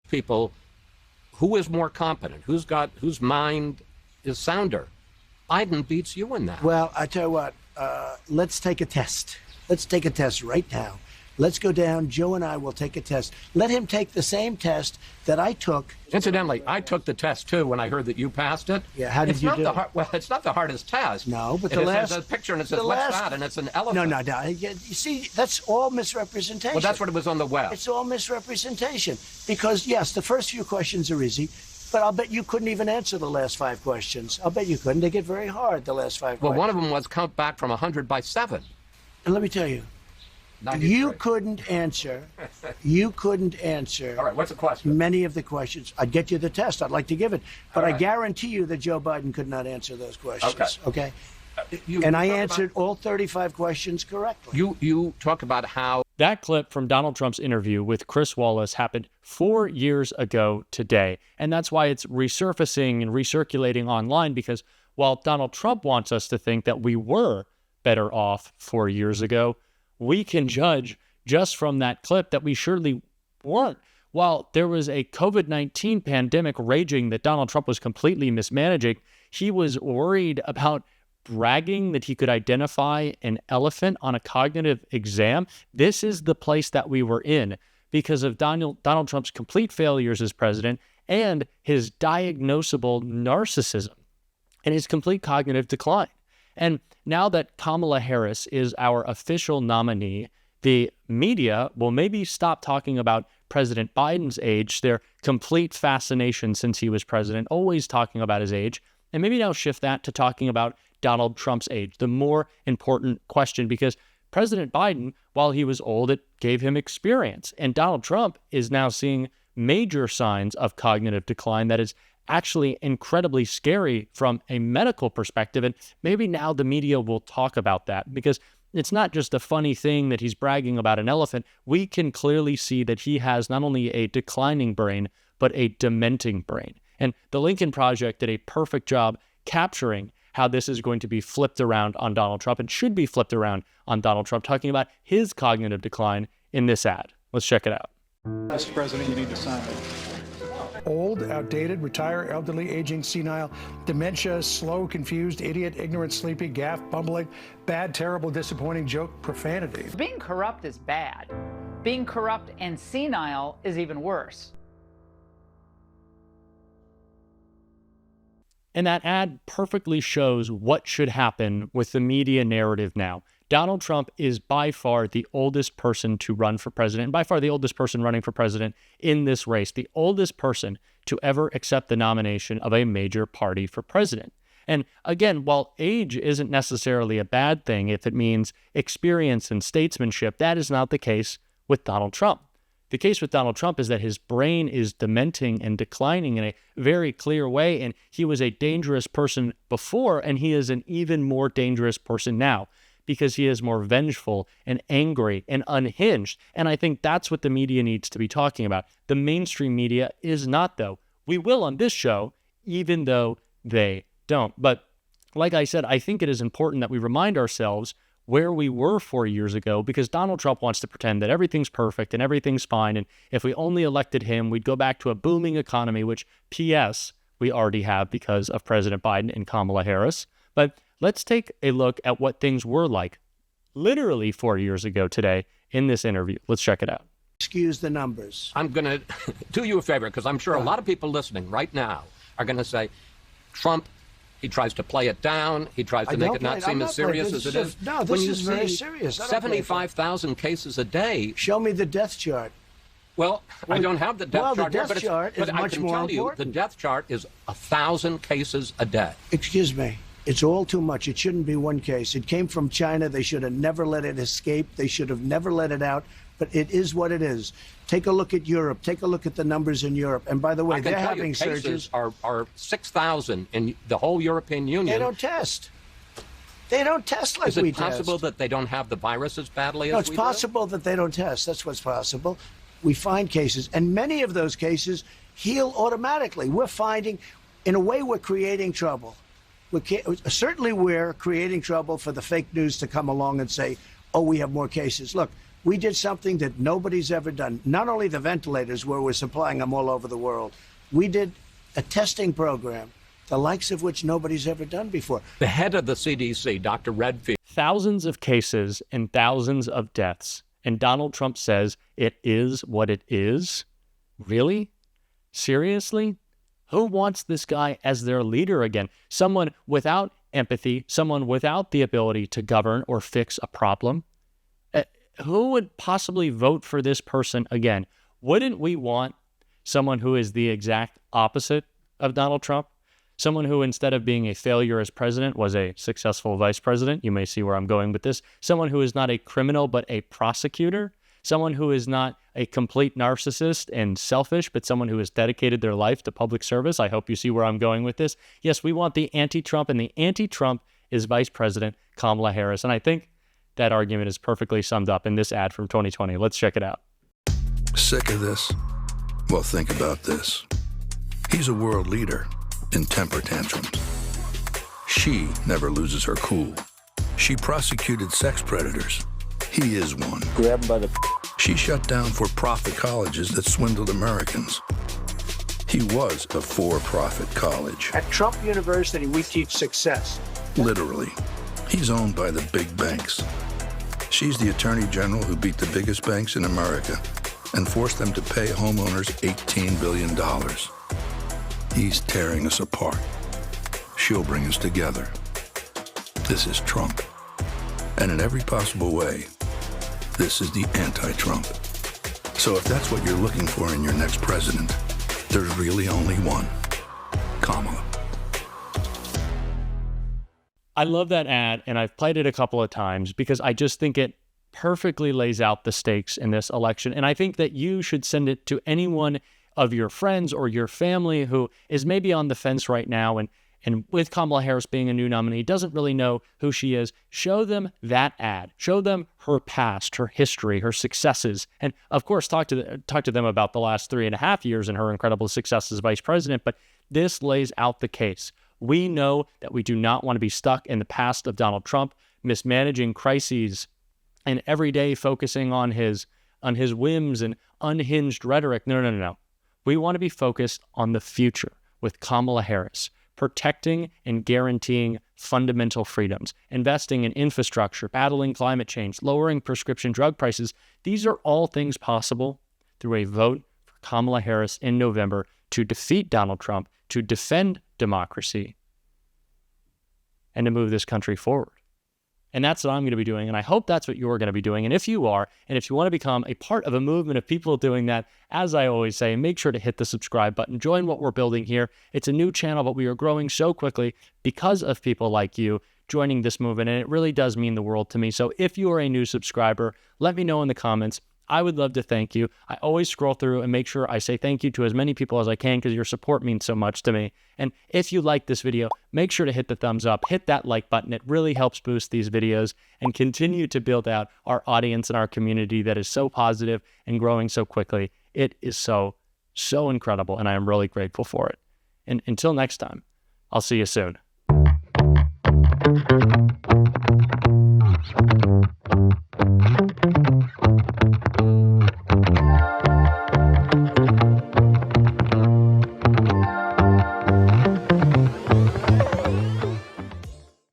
people who is more competent, whose mind is sounder. Biden beats you in that. Well, I tell you what, let's take a test. Let's take a test right now. Let's go down. Joe and I will take a test. Let him take the same test that I took. Incidentally, I took the test, too, when I heard that you passed it. Yeah, how did you do it? Well, it's not the hardest test. No, but the last... There's a picture, and it says, what's that? And it's an elephant. No. You see, that's all misrepresentation. Well, that's what it was on the web. It's all misrepresentation. Because, yes, the first few questions are easy, but I'll bet you couldn't even answer the last 5 questions. I'll bet you couldn't. They get very hard, the last 5 questions. Well, one of them was count back from 100 by 7. And let me tell you, 93. You couldn't answer. All right, what's the question? Many of the questions. I'd get you the test. I'd like to give it. But I guarantee you that Joe Biden could not answer those questions. Okay? And I answered all 35 questions correctly. You talk about how... That clip from Donald Trump's interview with Chris Wallace happened 4 years ago today. And that's why it's resurfacing and recirculating online, because while Donald Trump wants us to think that we were better off 4 years ago, we can judge just from that clip that we surely weren't. While there was a COVID-19 pandemic raging that Donald Trump was completely mismanaging, he was worried about bragging that he could identify an elephant on a cognitive exam. This is the place that we were in because of Donald Trump's complete failures as president and his diagnosable narcissism and his complete cognitive decline. And now that Kamala Harris is our official nominee, the media will maybe stop talking about President Biden's age, their complete fascination since he was president, always talking about his age, and maybe now shift that to talking about Donald Trump's age, the more important question, because President Biden, while he was old, it gave him experience. And Donald Trump is now seeing major signs of cognitive decline that is actually incredibly scary from a medical perspective. And maybe now the media will talk about that because it's not just a funny thing that he's bragging about an elephant. We can clearly see that he has not only a declining brain, but a dementing brain. And the Lincoln Project did a perfect job capturing how this is going to be flipped around on Donald Trump and should be flipped around on Donald Trump, talking about his cognitive decline in this ad. Let's check it out. Mr. President, you need to sign it. Old, outdated, retire, elderly, aging, senile, dementia, slow, confused, idiot, ignorant, sleepy, gaff, bumbling, bad, terrible, disappointing, joke, profanity. Being corrupt is bad. Being corrupt and senile is even worse. And that ad perfectly shows what should happen with the media narrative now. Donald Trump is by far the oldest person to run for president, and by far the oldest person running for president in this race, the oldest person to ever accept the nomination of a major party for president. And again, while age isn't necessarily a bad thing if it means experience and statesmanship, that is not the case with Donald Trump. The case with Donald Trump is that his brain is dementing and declining in a very clear way, and he was a dangerous person before, and he is an even more dangerous person now, because he is more vengeful and angry and unhinged. And I think that's what the media needs to be talking about. The mainstream media is not, though. We will on this show, even though they don't. But like I said, I think it is important that we remind ourselves where we were 4 years ago, because Donald Trump wants to pretend that everything's perfect and everything's fine. And if we only elected him, we'd go back to a booming economy, which, P.S., we already have because of President Biden and Kamala Harris. But let's take a look at what things were like literally 4 years ago today in this interview. Let's check it out. Excuse the numbers. I'm going to do you a favor, because I'm sure a lot of people listening right now are going to say, Trump, he tries to play it down. He tries to make it not seem as serious as it is. No, this is very serious. 75,000 cases a day. Show me the death chart. Well, I don't have the death chart here, but the death chart is much more important. The death chart is 1,000 cases a day. Excuse me. It's all too much. It shouldn't be one case. It came from China. They should have never let it escape. They should have never let it out. But it is what it is. Take a look at Europe. Take a look at the numbers in Europe. And by the way, they're having surges. Are 6,000 in the whole European Union. They don't test. They don't test like we test. Is it possible that they don't have the virus as badly as we do? No, it's possible that they don't test. That's what's possible. We find cases, and many of those cases heal automatically. We're finding, in a way, we're creating trouble. Certainly we're creating trouble for the fake news to come along and say, oh, we have more cases. Look, We did something that nobody's ever done. Not only the ventilators, where we're supplying them all over the world. We did a testing program, the likes of which nobody's ever done before. The head of the CDC, Dr. Redfield. Thousands of cases and thousands of deaths. And Donald Trump says it is what it is? Really? Seriously? Who wants this guy as their leader again? Someone without empathy, someone without the ability to govern or fix a problem? Who would possibly vote for this person again? Wouldn't we want someone who is the exact opposite of Donald Trump? Someone who, instead of being a failure as president, was a successful vice president. You may see where I'm going with this. Someone who is not a criminal, but a prosecutor. Someone who is not a complete narcissist and selfish, but someone who has dedicated their life to public service. I hope you see where I'm going with this. Yes, we want the anti-Trump, and the anti-Trump is Vice President Kamala Harris. And I think that argument is perfectly summed up in this ad from 2020. Let's check it out. Sick of this? Well, think about this. He's a world leader in temper tantrums. She never loses her cool. She prosecuted sex predators. He is one. Grab him by the... She shut down for-profit colleges that swindled Americans. He was a for-profit college. At Trump University, we teach success. Literally. He's owned by the big banks. She's the attorney general who beat the biggest banks in America and forced them to pay homeowners $18 billion. He's tearing us apart. She'll bring us together. This is Trump. And in every possible way, this is the anti-Trump. So if that's what you're looking for in your next president, there's really only one. Kamala. I love that ad, and I've played it a couple of times because I just think it perfectly lays out the stakes in this election. And I think that you should send it to anyone of your friends or your family who is maybe on the fence right now and with Kamala Harris being a new nominee, doesn't really know who she is. Show them that ad. Show them her past, her history, her successes. And of course, talk to them about the last 3.5 years and her incredible success as vice president. But this lays out the case. We know that we do not want to be stuck in the past of Donald Trump, mismanaging crises and every day focusing on his whims and unhinged rhetoric. No. We want to be focused on the future with Kamala Harris, protecting and guaranteeing fundamental freedoms, investing in infrastructure, battling climate change, lowering prescription drug prices. These are all things possible through a vote for Kamala Harris in November to defeat Donald Trump, to defend democracy, and to move this country forward. And that's what I'm going to be doing, and I hope that's what you're going to be doing. And if you are, and if you want to become a part of a movement of people doing that, as I always say, make sure to hit the subscribe button. Join what we're building here. It's a new channel, but we are growing so quickly because of people like you joining this movement, and it really does mean the world to me. So if you are a new subscriber, let me know in the comments. I would love to thank you. I always scroll through and make sure I say thank you to as many people as I can because your support means so much to me. And if you like this video, make sure to hit the thumbs up, hit that like button. It really helps boost these videos and continue to build out our audience and our community that is so positive and growing so quickly. It is so incredible, and I am really grateful for it. And until next time, I'll see you soon.